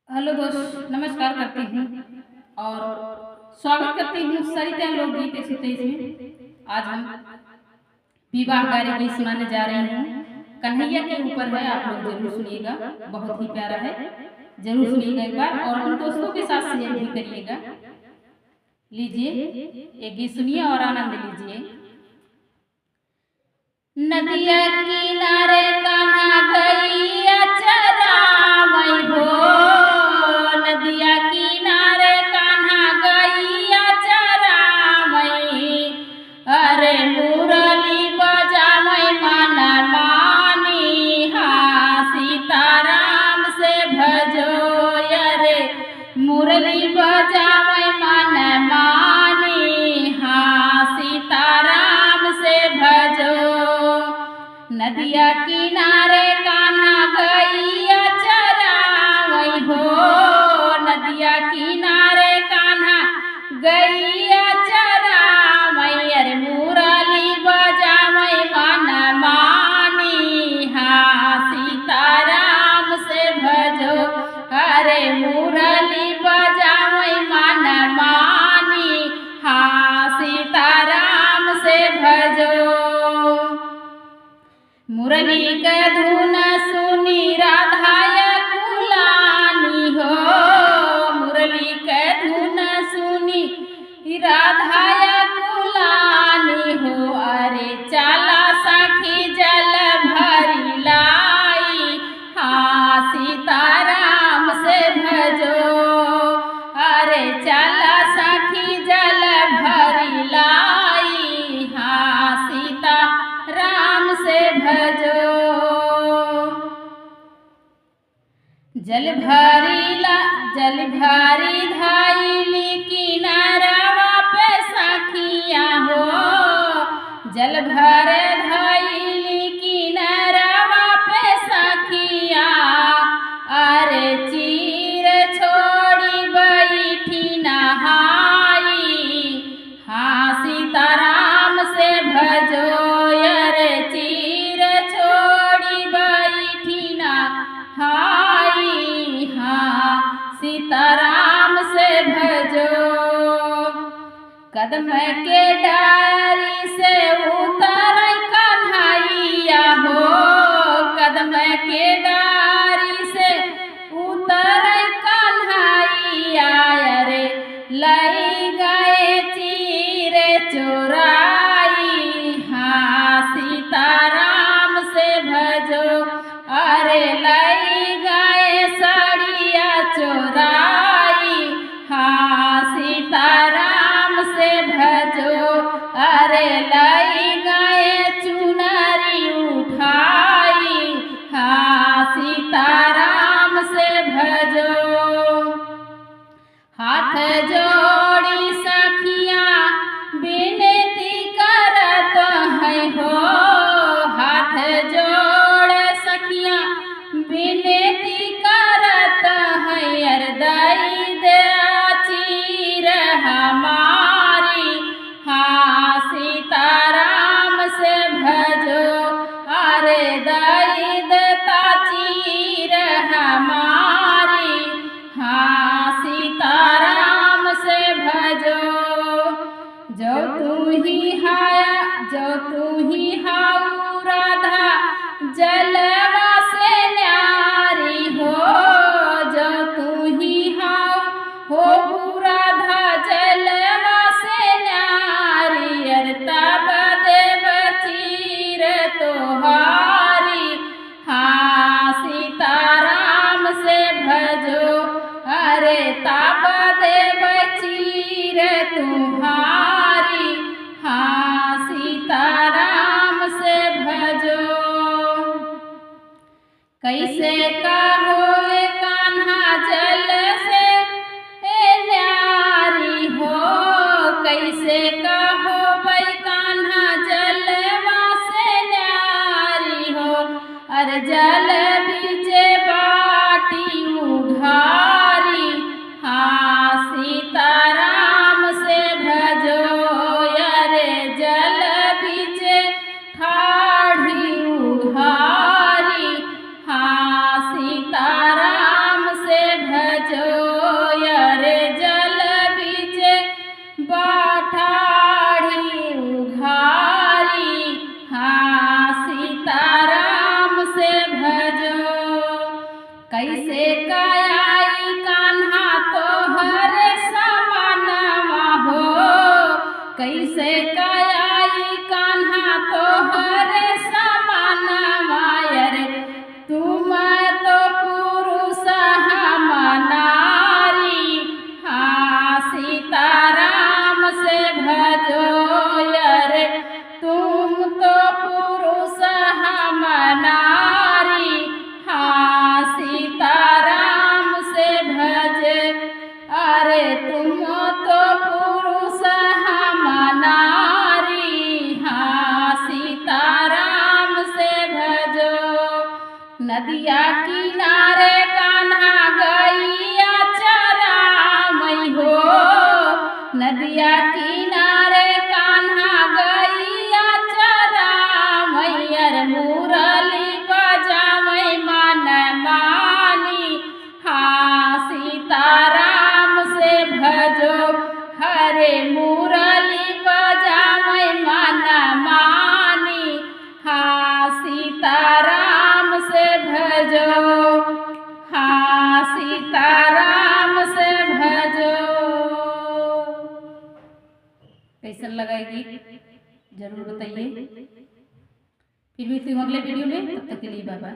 Hello दोस्त, नमस्कार करती हूँ और स्वागत करती हूँ सरिता लोकगीत 123 में। आज हम विवाह कार्य गीत सुनाने जा रही हूँ। कन्हैया के ऊपर है, आप लोग जरूर सुनिएगा, बहुत ही प्यारा है। जरूर सुनिएगा एक बार और अपने दोस्तों के साथ शेयर भी करिएगा। लीजिए एक गीत सुनिए और आनंद लीजिए। नदिया किनारे कहाँ गैया चरावई हो, नदिया किनारे कहाँ गैया चरावई। अरे मुरली बजावई मन मानी, हाँ सीताराम से भजो। अरे मुरली बजावई मन मानी, हाँ सीताराम से भजो। नदिया किनारे कान्हा गैया चरावई हो, नदिया किनारे कान्हा गैया चरावई। अरे मुरली बजावई मन मानी, हाँ सीताराम से भजो। अरे मुरली बजावई मन मानी, हाँ सीताराम से भजो। मुरली के धुन सुनी राधाया कुलानी हो, मुरली के धुन सुनी राधाया कुलानी हो। अरे चला सखी जल भरी लाई, हाँ सीताराम से भजो। अरे चला सखी जल भरी लाई, हाँ सीताराम से भजो। जल भरी धाइली किनारवा पे सखिया हो, जल भर धाइली किनारवा पे सखिया। अरे चीर छोड़ी बैठी नहाई, हाँ सीताराम से भजो। अरे चीर छोड़ी बैठी नहाई, हाँ सीताराम से भजो। कदम के डारी से उतर कन्हैया हो, कदम के डारी से उतर कन्हैया। अरे लई गए चीरे चोराई, हाँ सीताराम से भजो। अरे लई गए साड़िया चोराई, हाँ सीताराम से भजो। अरे लई गए चुनरी उठाई, हाँ सीताराम से भजो। हाथ जोड़ी सखिया विनती करत है हो, हाथ जोड़ सखिया विनती करत है। अरदई दे चीर हमारी, हाँ सीताराम से भजो। अरे दई देता चीर हमारी, हाँ सीताराम से भजो। जो तू ही हाउ राधा जलवा से न्यारी हो, जो तू ही हाउ हो राधा जलवा से न्यारी। अरे तब देव चीर तोहारी, हाँ सीताराम से भजो। अरे तब देव चीर तुम्हारी, हाँ सीताराम से भजो। कैसे का होए कान्हा जल से न्यारी हो, कैसे का होए कान्हा जलवा से न्यारी हो। अरे जल बीचे बाटी उघारी, हाँ सीताराम से भजो। अरे जल बीचे ठाढ़ी उघारी, हाँ सीताराम से भजो। कैसे कायाई कान्हा तोहर समानवा हो, कैसे कायाई कान्हा तोहर समानवा, अरे तुम तो पुरुष हम नारी, हाँ सीताराम से भजो, अरे तुम तो पुरुष हम नारी, हाँ सीताराम से भजे, अरे तुम तो पुरुष हम नारी, हाँ सीताराम से भजो। नदिया किनारे कान्हा गैया चरामई हो, नदिया किनारे कान्हा गैया चरामई, अरे मुरली बजावई मन मानी, हाँ सीताराम से भजो, हरे मुरली बजावई मन मानी, हाँ सीताराम से भजो, हाँ सीताराम से भजो। कैसा लगा ये गीत जरूर बताइए। फिर भी अगले वीडियो में, तब तक के लिए बाय बाय।